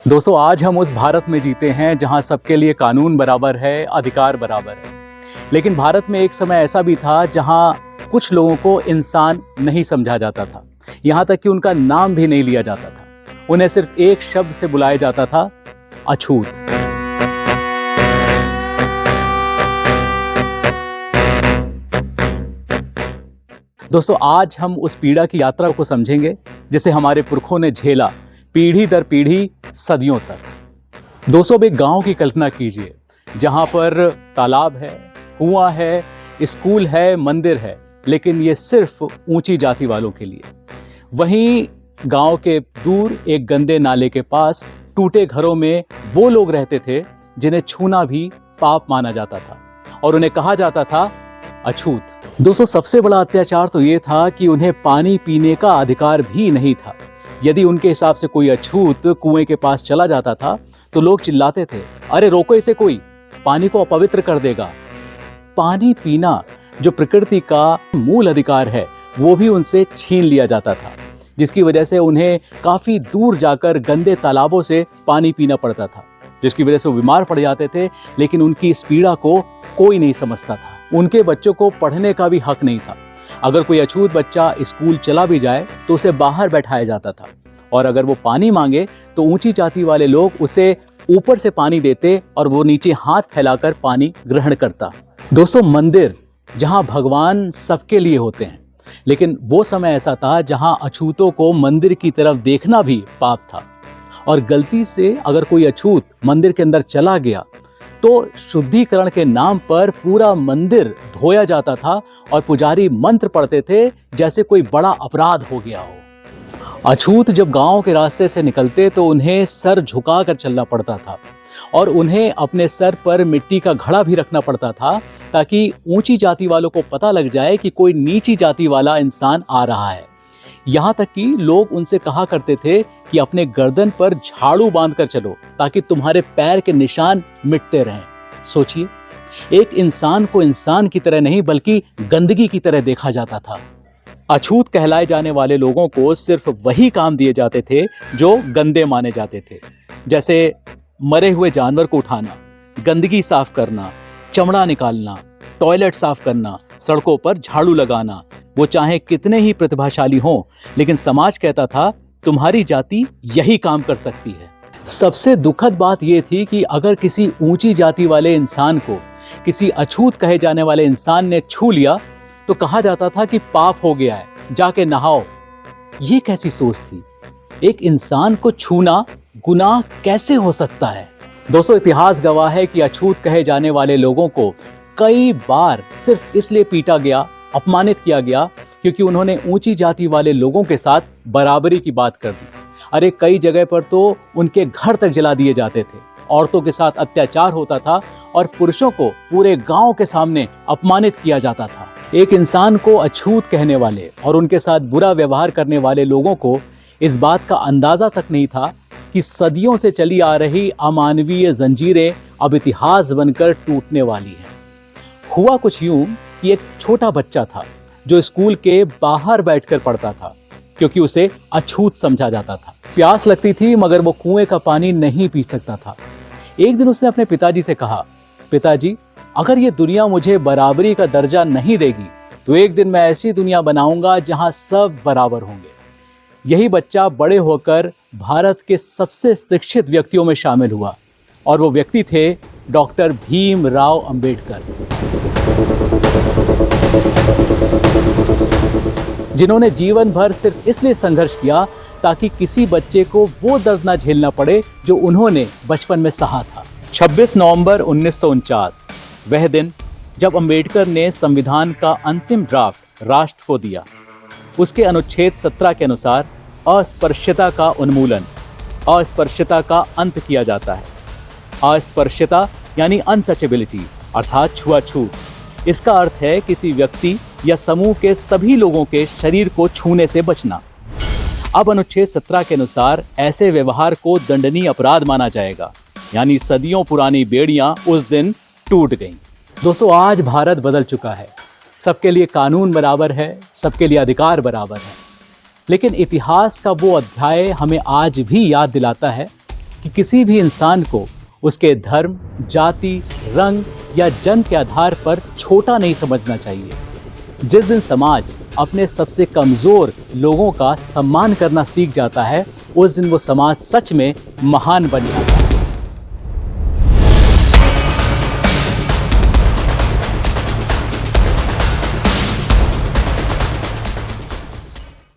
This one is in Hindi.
दोस्तों, आज हम उस भारत में जीते हैं जहां सबके लिए कानून बराबर है, अधिकार बराबर है। लेकिन भारत में एक समय ऐसा भी था जहां कुछ लोगों को इंसान नहीं समझा जाता था, यहां तक कि उनका नाम भी नहीं लिया जाता था। उन्हें सिर्फ एक शब्द से बुलाया जाता था, अछूत। दोस्तों, आज हम उस पीड़ा की यात्रा को समझेंगे जिसे हमारे पुरखों ने झेला, पीढ़ी दर पीढ़ी, सदियों तक। दोस्तों, अब एक गांव की कल्पना कीजिए जहां पर तालाब है, कुआं है, स्कूल है, मंदिर है, लेकिन ये सिर्फ ऊंची जाति वालों के लिए। वहीं गांव के दूर एक गंदे नाले के पास टूटे घरों में वो लोग रहते थे जिन्हें छूना भी पाप माना जाता था और उन्हें कहा जाता था अछूत। दोस्तों, सबसे बड़ा अत्याचार तो ये था कि उन्हें पानी पीने का अधिकार भी नहीं था। यदि उनके हिसाब से कोई अछूत कुएं के पास चला जाता था तो लोग चिल्लाते थे, अरे रोको इसे, कोई पानी को अपवित्र कर देगा। पानी पीना जो प्रकृति का मूल अधिकार है वो भी उनसे छीन लिया जाता था, जिसकी वजह से उन्हें काफी दूर जाकर गंदे तालाबों से पानी पीना पड़ता था, जिसकी वजह से वो बीमार पड़ जाते थे। लेकिन उनकी इस पीड़ा को कोई नहीं समझता था। उनके बच्चों को पढ़ने का भी हक नहीं था। अगर कोई अछूत बच्चा स्कूल चला भी जाए तो उसे बाहर बैठाया जाता था, और अगर वो पानी मांगे तो ऊंची जाति वाले लोग उसे ऊपर से पानी देते और वो नीचे हाथ फैलाकर पानी ग्रहण करता। दोस्तों, मंदिर जहां भगवान सबके लिए होते हैं, लेकिन वो समय ऐसा था जहां अछूतों को मंदिर की तरफ देखना भी पाप था। और गलती से अगर कोई अछूत मंदिर के अंदर चला गया तो शुद्धिकरण के नाम पर पूरा मंदिर धोया जाता था और पुजारी मंत्र पढ़ते थे जैसे कोई बड़ा अपराध हो गया हो। अछूत जब गांव के रास्ते से निकलते तो उन्हें सर झुकाकर चलना पड़ता था और उन्हें अपने सर पर मिट्टी का घड़ा भी रखना पड़ता था ताकि ऊंची जाति वालों को पता लग जाए कि कोई नीची जाति वाला इंसान आ रहा है। यहाँ तक कि लोग उनसे कहा करते थे कि अपने गर्दन पर झाड़ू बांधकर चलो ताकि तुम्हारे पैर के निशान मिटते रहें। सोचिए, एक इंसान को इंसान की तरह नहीं बल्कि गंदगी की तरह देखा जाता था। अछूत कहलाए जाने वाले लोगों को सिर्फ वही काम दिए जाते थे जो गंदे माने जाते थे, जैसे मरे हुए जानवर को उठाना, गंदगी साफ करना, चमड़ा निकालना, टॉयलेट साफ करना, सड़कों पर झाड़ू लगाना। वो चाहे कितने ही प्रतिभाशाली हों, लेकिन समाज कहता था तुम्हारी जाति यही काम कर सकती है। सबसे दुखद बात यह थी कि अगर किसी ऊंची जाति वाले इंसान को किसी अछूत कहे जाने वाले इंसान ने छू लिया तो कहा जाता था कि पाप हो गया है, जाके नहाओ। ये कैसी सोच थी? एक इंसान को छूना गुनाह कैसे हो सकता है? दोस्तों, इतिहास गवाह है कि अछूत कहे जाने वाले लोगों को कई बार सिर्फ इसलिए पीटा गया, अपमानित किया गया क्योंकि उन्होंने ऊंची जाति वाले लोगों के साथ बराबरी की बात कर दी। अरे कई जगह पर तो उनके घर तक जला दिए जाते थे, औरतों के साथ अत्याचार होता था और पुरुषों को पूरे गांव के सामने अपमानित किया जाता था। एक इंसान को अछूत कहने वाले और उनके साथ बुरा व्यवहार करने वाले लोगों को इस बात का अंदाजा तक नहीं था कि सदियों से चली आ रही अमानवीय जंजीरें अब इतिहास बनकर टूटने वाली हैं। हुआ कुछ यूं कि एक छोटा बच्चा था जो स्कूल के बाहर बैठकर पढ़ता था क्योंकि उसे अछूत समझा जाता था। प्यास लगती थी मगर वो कुएं का पानी नहीं पी सकता था। एक दिन उसने अपने पिताजी से कहा, पिताजी, अगर ये दुनिया मुझे बराबरी का दर्जा नहीं देगी तो एक दिन मैं ऐसी दुनिया बनाऊंगा जहां सब बराबर होंगे। यही बच्चा बड़े होकर भारत के सबसे शिक्षित व्यक्तियों में शामिल हुआ और वो व्यक्ति थे डॉक्टर भीमराव अंबेडकर, जिन्होंने जीवन भर सिर्फ इसलिए संघर्ष किया ताकि किसी बच्चे को वो दर्द ना झेलना पड़े जो उन्होंने बचपन में सहा था। 26 नवंबर 1949 वह दिन जब अंबेडकर ने संविधान का अंतिम ड्राफ्ट राष्ट्र को दिया। उसके अनुच्छेद 17 के अनुसार अस्पृश्यता का उन्मूलन, अस्पृश्यता का अंत किया जाता है। अस्पृश्यता यानी अनटचेबिलिटी अर्थात छुआछूत। इसका अर्थ है किसी व्यक्ति या समूह के सभी लोगों के शरीर को छूने से बचना। अब अनुच्छेद 17 के अनुसार ऐसे व्यवहार को दंडनीय अपराध माना जाएगा, यानी सदियों पुरानी बेड़ियां उस दिन टूट गईं। दोस्तों, आज भारत बदल चुका है। सबके लिए कानून बराबर है, सबके लिए अधिकार बराबर है। लेकिन इतिहास का वो अध्याय हमें आज भी याद दिलाता है कि किसी भी इंसान को उसके धर्म, जाति, रंग या जन्म के आधार पर छोटा नहीं समझना चाहिए। जिस दिन समाज अपने सबसे कमज़ोर लोगों का सम्मान करना सीख जाता है, उस दिन वो समाज सच में महान बन जाता है।